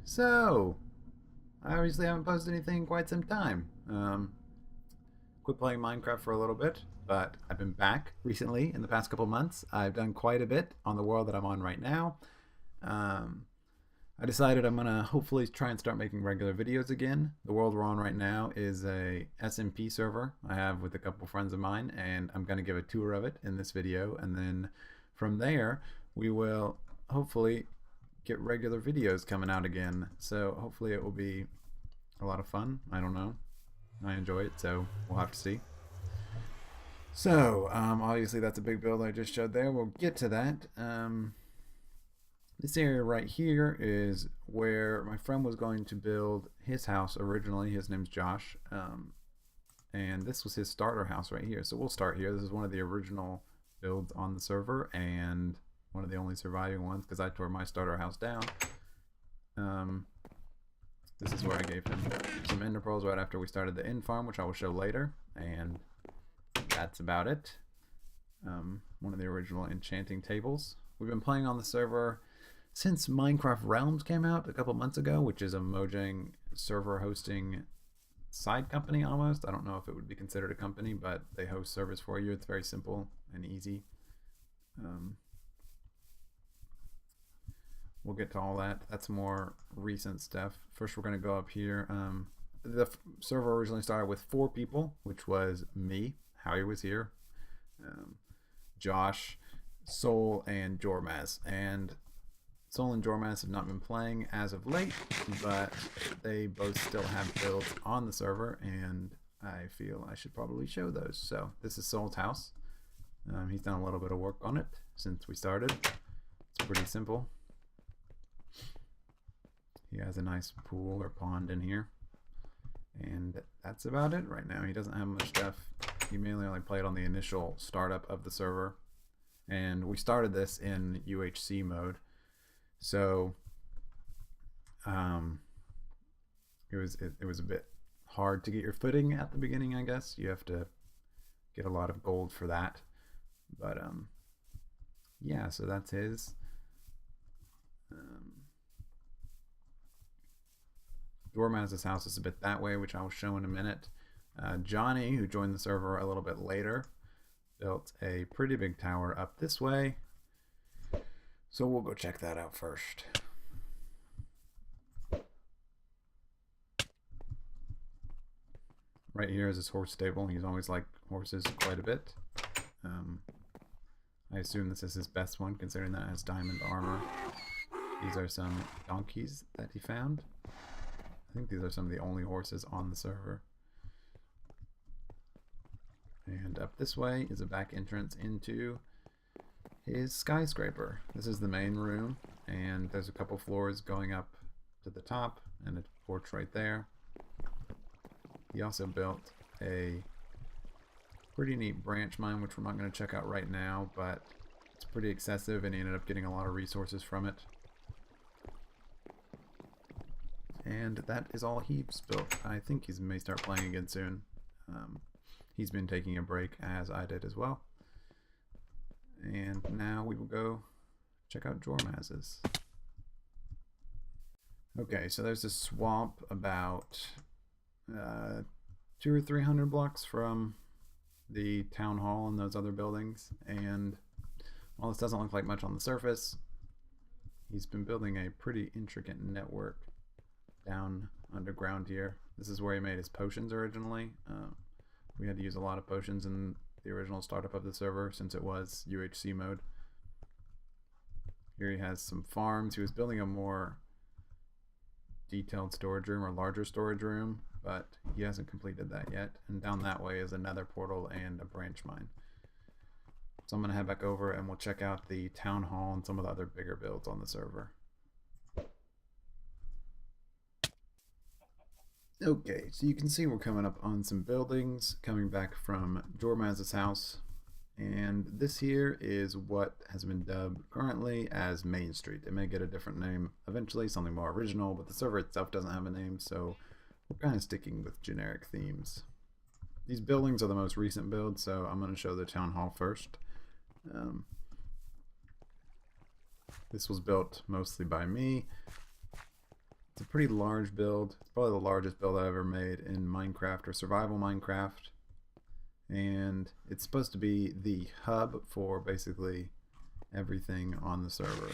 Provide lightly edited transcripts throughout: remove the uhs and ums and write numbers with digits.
So, I obviously haven't posted anything in quite some time. Quit playing Minecraft for a little bit, but I've been back recently in the past couple months. I've done quite a bit on the world that I'm on right now. Um, I decided I'm gonna hopefully try and start making regular videos again. The world we're on right now is a SMP server I have with a couple friends of mine, and I'm gonna give a tour of it in this video, and then from there we will hopefully get regular videos coming out again. So hopefully it will be a lot of fun. I don't know. I enjoy it, so we'll have to see. So obviously that's a big build I just showed there. We'll get to that. This area right here is where my friend was going to build his house originally. His name's Josh. And this was his starter house right here. So we'll start here. This is one of the original builds on the server and one of the only surviving ones because I tore my starter house down. This is where I gave him some ender pearls right after we started the end farm, which I will show later. And that's about it. One of the original enchanting tables. We've been playing on the server since Minecraft Realms came out a couple months ago, which is a Mojang server hosting side company almost. I don't know if it would be considered a company, but they host servers for you. It's very simple and easy. We'll get to all that. That's more recent stuff. First, we're going to go up here. The server originally started with 4 people, which was me. Howie was here. Josh, Soul, and Jormaz. And Soul and Jormaz have not been playing as of late, but they both still have builds on the server, and I feel I should probably show those. So this is Soul's house. He's done a little bit of work on it since we started. It's pretty simple. He has a nice pool or pond in here. And that's about it right now. He doesn't have much stuff. He mainly only played on the initial startup of the server. And we started this in UHC mode. So it was a bit hard to get your footing at the beginning, I guess. You have to get a lot of gold for that. But yeah, so that's his. Dormaz's house is a bit that way, which I'll show in a minute. Johnny, who joined the server a little bit later, built a pretty big tower up this way. So we'll go check that out first. Right here is his horse stable. He's always liked horses quite a bit. I assume this is his best one, considering that it has diamond armor. These are some donkeys that he found. I think these are some of the only horses on the server. And up this way is a back entrance into his skyscraper. This is the main room, and there's a couple floors going up to the top and a porch right there. He also built a pretty neat branch mine, which we're not going to check out right now, but it's pretty excessive, and he ended up getting a lot of resources from it. And that is all he's built. I think he may start playing again soon. He's been taking a break, as I did as well. And now we will go check out Jormaz's. Okay, so there's a swamp about 200 or 300 blocks from the town hall and those other buildings. And while this doesn't look like much on the surface, he's been building a pretty intricate network down underground here. This is where he made his potions originally. We had to use a lot of potions in the original startup of the server since it was UHC mode. Here he has some farms. He was building a more detailed storage room or larger storage room, but he hasn't completed that yet. And down that way is another portal and a branch mine. So I'm going to head back over and we'll check out the town hall and some of the other bigger builds on the server. Okay, so you can see we're coming up on some buildings coming back from Jormaz's house, and this here is what has been dubbed currently as Main Street. It may get a different name eventually, something more original, but the server itself doesn't have a name, so we're kind of sticking with generic themes. These buildings are the most recent builds, so I'm going to show the town hall first. This was built mostly by me. It's a pretty large build. It's probably the largest build I've ever made in Minecraft or survival Minecraft. And it's supposed to be the hub for basically everything on the server,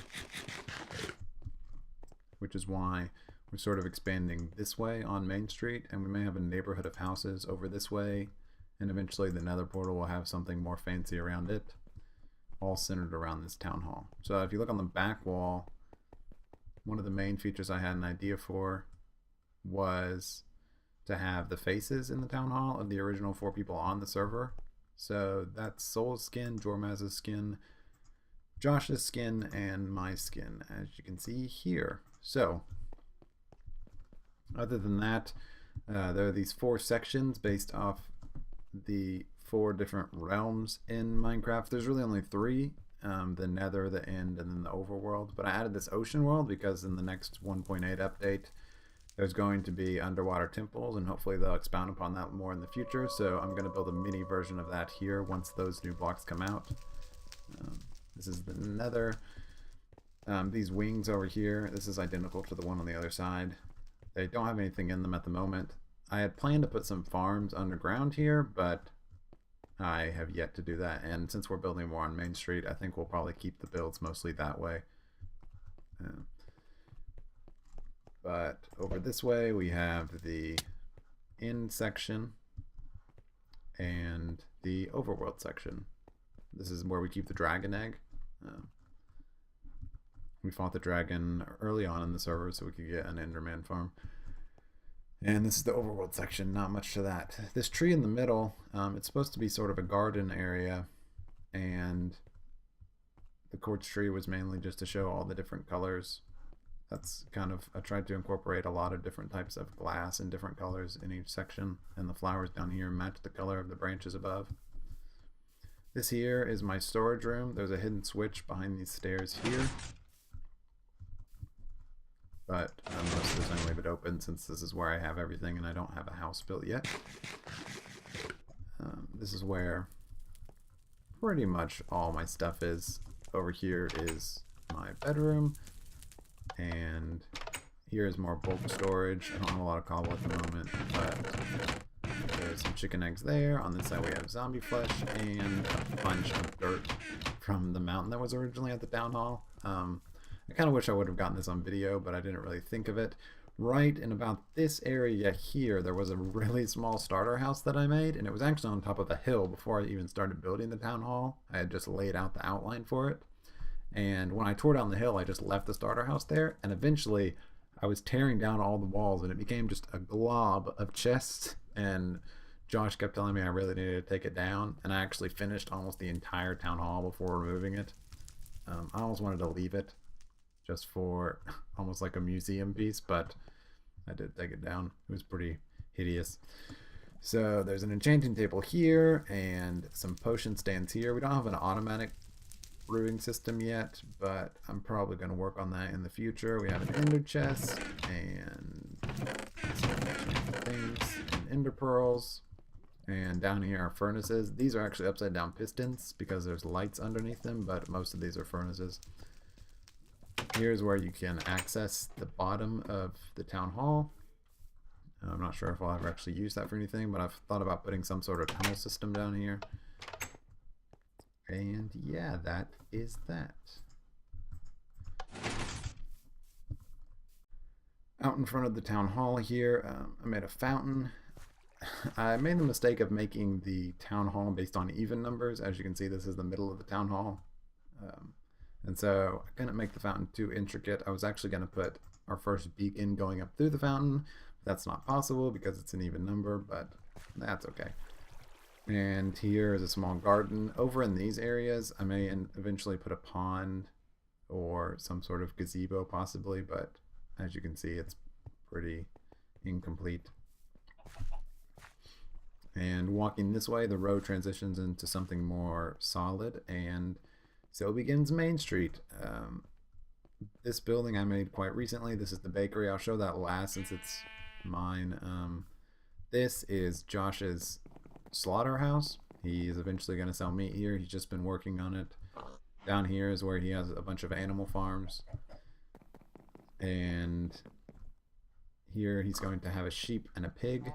which is why we're sort of expanding this way on Main Street, and we may have a neighborhood of houses over this way, and eventually the Nether portal will have something more fancy around it, all centered around this town hall. So if you look on the back wall, one of the main features I had an idea for was to have the faces in the town hall of the original 4 people on the server. So that's Soul's skin, Jormaz's skin, Josh's skin, and my skin, as you can see here. So other than that, there are these 4 sections based off the 4 different realms in Minecraft. There's really only 3, the Nether, the End, and then the Overworld. But I added this ocean world because in the next 1.8 update, there's going to be underwater temples, and hopefully they'll expound upon that more in the future. So I'm going to build a mini version of that here once those new blocks come out. This is the Nether. These wings over here, this is identical to the one on the other side. They don't have anything in them at the moment. I had planned to put some farms underground here, but I have yet to do that. And since we're building more on Main Street, I think we'll probably keep the builds mostly that way. But over this way, we have the End section and the Overworld section. This is where we keep the dragon egg. We fought the dragon early on in the server so we could get an Enderman farm. And this is the Overworld section, not much to that. This tree in the middle, it's supposed to be sort of a garden area, and the quartz tree was mainly just to show all the different colors. That's kind of, I tried to incorporate a lot of different types of glass and different colors in each section, and the flowers down here match the color of the branches above. This here is my storage room. There's a hidden switch behind these stairs here, but most of the time I leave it open since this is where I have everything and I don't have a house built yet. This is where pretty much all my stuff is. Over here is my bedroom, and here is more bulk storage. I don't have a lot of cobble at the moment, but there's some chicken eggs there. On this side we have zombie flesh and a bunch of dirt from the mountain that was originally at the town hall. I kind of wish I would have gotten this on video, but I didn't really think of it. Right in about this area here, there was a really small starter house that I made, and it was actually on top of a hill before I even started building the town hall. I had just laid out the outline for it. And when I tore down the hill, I just left the starter house there, and eventually I was tearing down all the walls, and it became just a glob of chests, and Josh kept telling me I really needed to take it down, and I actually finished almost the entire town hall before removing it. I almost wanted to leave it just for almost like a museum piece, but I did take it down. It was pretty hideous. So there's an enchanting table here and some potion stands here. We don't have an automatic brewing system yet, but I'm probably going to work on that in the future. We have an ender chest and some things and ender pearls. And down here are furnaces. These are actually upside down pistons because there's lights underneath them, but most of these are furnaces. Here's where you can access the bottom of the town hall. I'm not sure if I'll ever actually use that for anything, but I've thought about putting some sort of tunnel system down here. And yeah, that is that. Out in front of the town hall here, I made a fountain. I made the mistake of making the town hall based on even numbers. As you can see, this is the middle of the town hall. And so I couldn't make the fountain too intricate. I was actually going to put our first beacon going up through the fountain. That's not possible because it's an even number, but that's okay. And here is a small garden. Over in these areas, I may eventually put a pond or some sort of gazebo possibly, but as you can see, it's pretty incomplete. And walking this way, the road transitions into something more solid, and so begins Main Street. This building I made quite recently. This is the bakery. I'll show that last since it's mine. This is Josh's slaughterhouse. He's eventually going to sell meat here. He's just been working on it. Down here is where he has a bunch of animal farms. And Here he's going to have a sheep and a pig.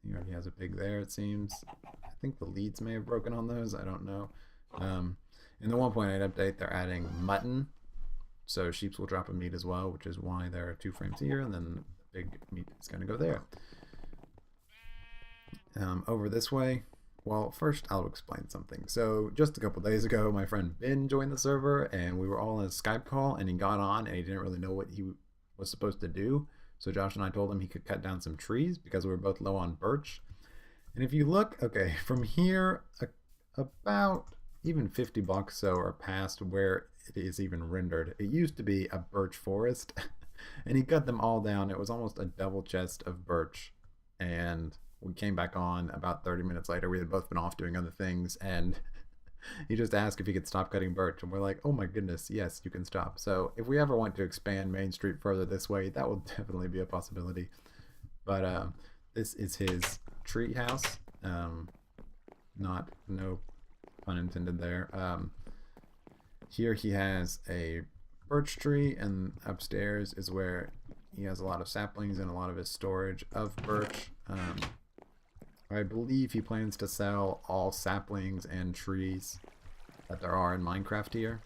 He already has a pig there, it seems. I think the leads may have broken on those. I don't know. In the 1.8 update, they're adding mutton. So sheeps will drop a meat as well, which is why there are 2 frames here, and then the big meat is going to go there. Over this way, well, first I'll explain something. So just a couple days ago, my friend Ben joined the server, and we were all in a Skype call, and he got on, and he didn't really know what he was supposed to do. So Josh and I told him he could cut down some trees because we were both low on birch. And if you look, okay, from here, about even 50 blocks so are past where it is even rendered. It used to be a birch forest, and he cut them all down. It was almost a double chest of birch, and we came back on about 30 minutes later. We had both been off doing other things, and he just asked if he could stop cutting birch, and we're like, oh my goodness, yes, you can stop. So if we ever want to expand Main Street further this way, that will definitely be a possibility. But this is his tree house. No pun intended there. Here he has a birch tree, and upstairs is where he has a lot of saplings and a lot of his storage of birch. I believe he plans to sell all saplings and trees that there are in Minecraft here.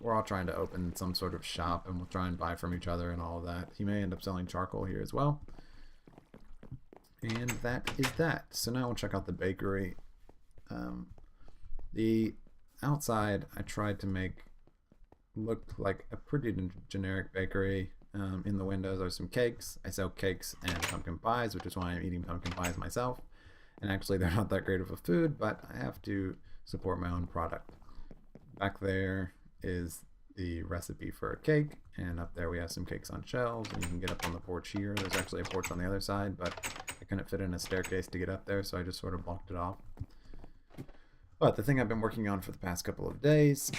We're all trying to open some sort of shop, and we'll try and buy from each other and all of that. He may end up selling charcoal here as well. And that is that. So now we'll check out the bakery. The outside I tried to make look like a pretty generic bakery. In the windows are some cakes. I sell cakes and pumpkin pies, which is why I'm eating pumpkin pies myself. And actually they're not that great of a food, but I have to support my own product. Back there is the recipe for a cake, and up there we have some cakes on shelves, and you can get up on the porch here. There's actually a porch on the other side, but I couldn't fit in a staircase to get up there, so I just sort of blocked it off. But the thing I've been working on for the past couple of days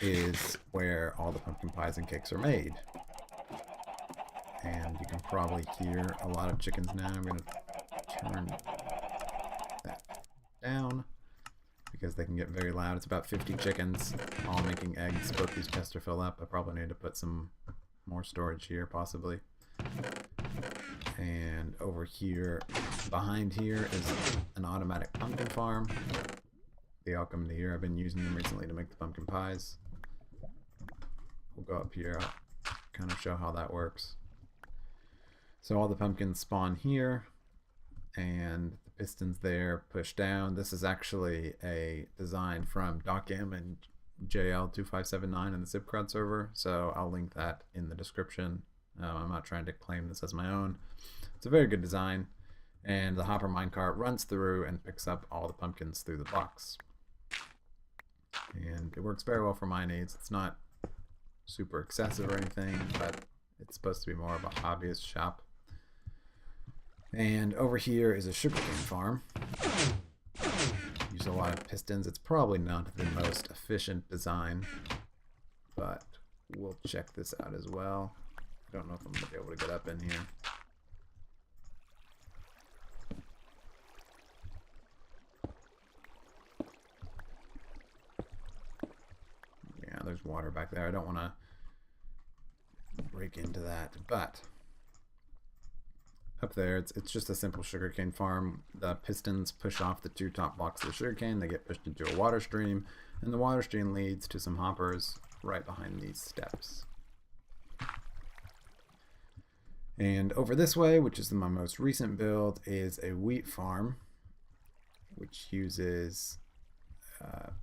is where all the pumpkin pies and cakes are made. And you can probably hear a lot of chickens now. I'm going to turn that down because they can get very loud. It's about 50 chickens all making eggs. Both these chests are filled up. I probably need to put some more storage here possibly. And over here, behind here is an automatic pumpkin farm. They all come into here. I've been using them recently to make the pumpkin pies. We'll go up here, I'll kind of show how that works. So all the pumpkins spawn here, and the pistons there push down. This is actually a design from DocM and JL2579 in the ZipCrowd server, so I'll link that in the description. I'm not trying to claim this as my own. It's a very good design, and the hopper minecart runs through and picks up all the pumpkins through the box. And it works very well for my needs. It's not super excessive or anything, but it's supposed to be more of a hobbyist shop. And over here is a sugarcane farm. Use a lot of pistons. It's probably not the most efficient design, but we'll check this out as well. I don't know if I'm going to be able to get up in here. Yeah, there's water back there. I don't want to break into that, but up there it's just a simple sugarcane farm. The pistons push off the 2 top blocks of the sugarcane. They get pushed into a water stream, and the water stream leads to some hoppers right behind these steps. And over this way, which is my most recent build, is a wheat farm, which uses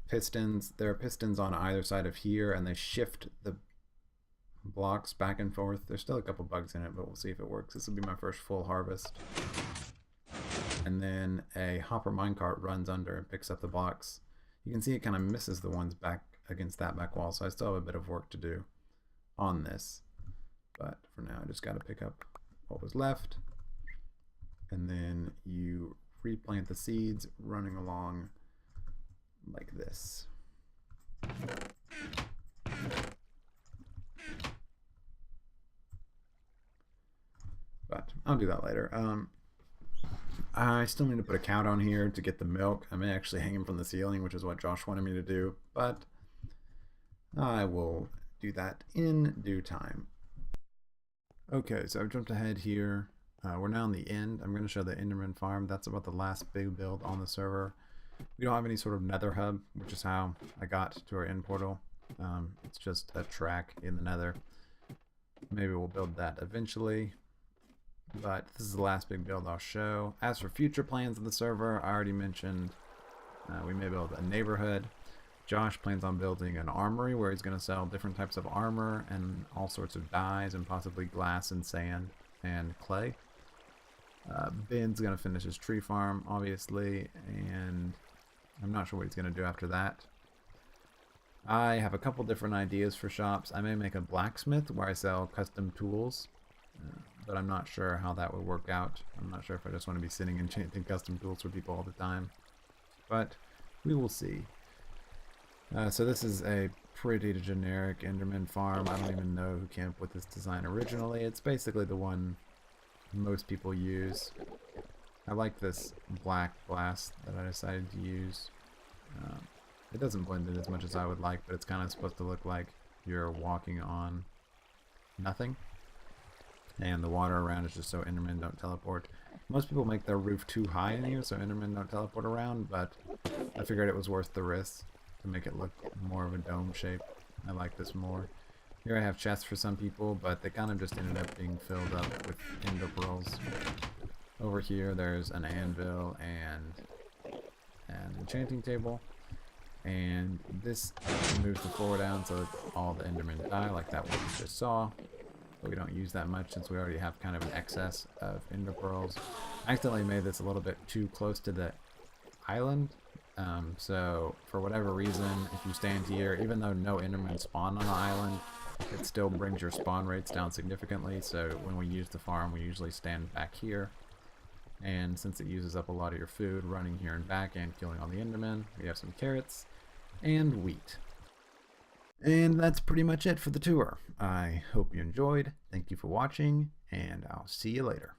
pistons. There are pistons on either side of here, and they shift the blocks back and forth. There's still a couple bugs in it, but we'll see if it works. This will be my first full harvest. And then a hopper minecart runs under and picks up the blocks. You can see it kind of misses the ones back against that back wall, so I still have a bit of work to do on this. But for now, I just got to pick up what was left. And then you replant the seeds running along like this. But I'll do that later. I still need to put a cow down here to get the milk. I may actually hang him from the ceiling, which is what Josh wanted me to do, but I will do that in due time. Okay, so I've jumped ahead here. We're now in the end. I'm going to show the Enderman farm. That's about the last big build on the server. We don't have any sort of nether hub, which is how I got to our end portal. It's just a track in the nether. Maybe we'll build that eventually. But this is the last big build I'll show. As for future plans of the server, I already mentioned we may build a neighborhood. Josh plans on building an armory where he's going to sell different types of armor and all sorts of dyes and possibly glass and sand and clay. Ben's going to finish his tree farm, obviously, and I'm not sure what he's going to do after that. I have a couple different ideas for shops. I may make a blacksmith where I sell custom tools, but I'm not sure how that would work out. I'm not sure if I just want to be sitting enchanting custom tools for people all the time, but we will see. So this is a pretty generic Enderman farm. I don't even know who came up with this design originally. It's basically the one most people use. I like this black glass that I decided to use. It doesn't blend in as much as I would like, but it's kind of supposed to look like you're walking on nothing. And the water around is just so Endermen don't teleport. Most people make their roof too high in here so Endermen don't teleport around, but I figured it was worth the risk to make it look more of a dome shape. I like this more. Here I have chests for some people, but they kind of just ended up being filled up with ender pearls. Over here there's an anvil and an enchanting table. And this moves the floor down so all the Endermen die, like that one you just saw. But we don't use that much since we already have kind of an excess of ender pearls. I accidentally made this a little bit too close to the island. So for whatever reason, if you stand here, even though no Endermen spawn on the island, it still brings your spawn rates down significantly. So when we use the farm, we usually stand back here. And since it uses up a lot of your food running here and back and killing all the Endermen, we have some carrots and wheat. And that's pretty much it for the tour. I hope you enjoyed. Thank you for watching, and I'll see you later.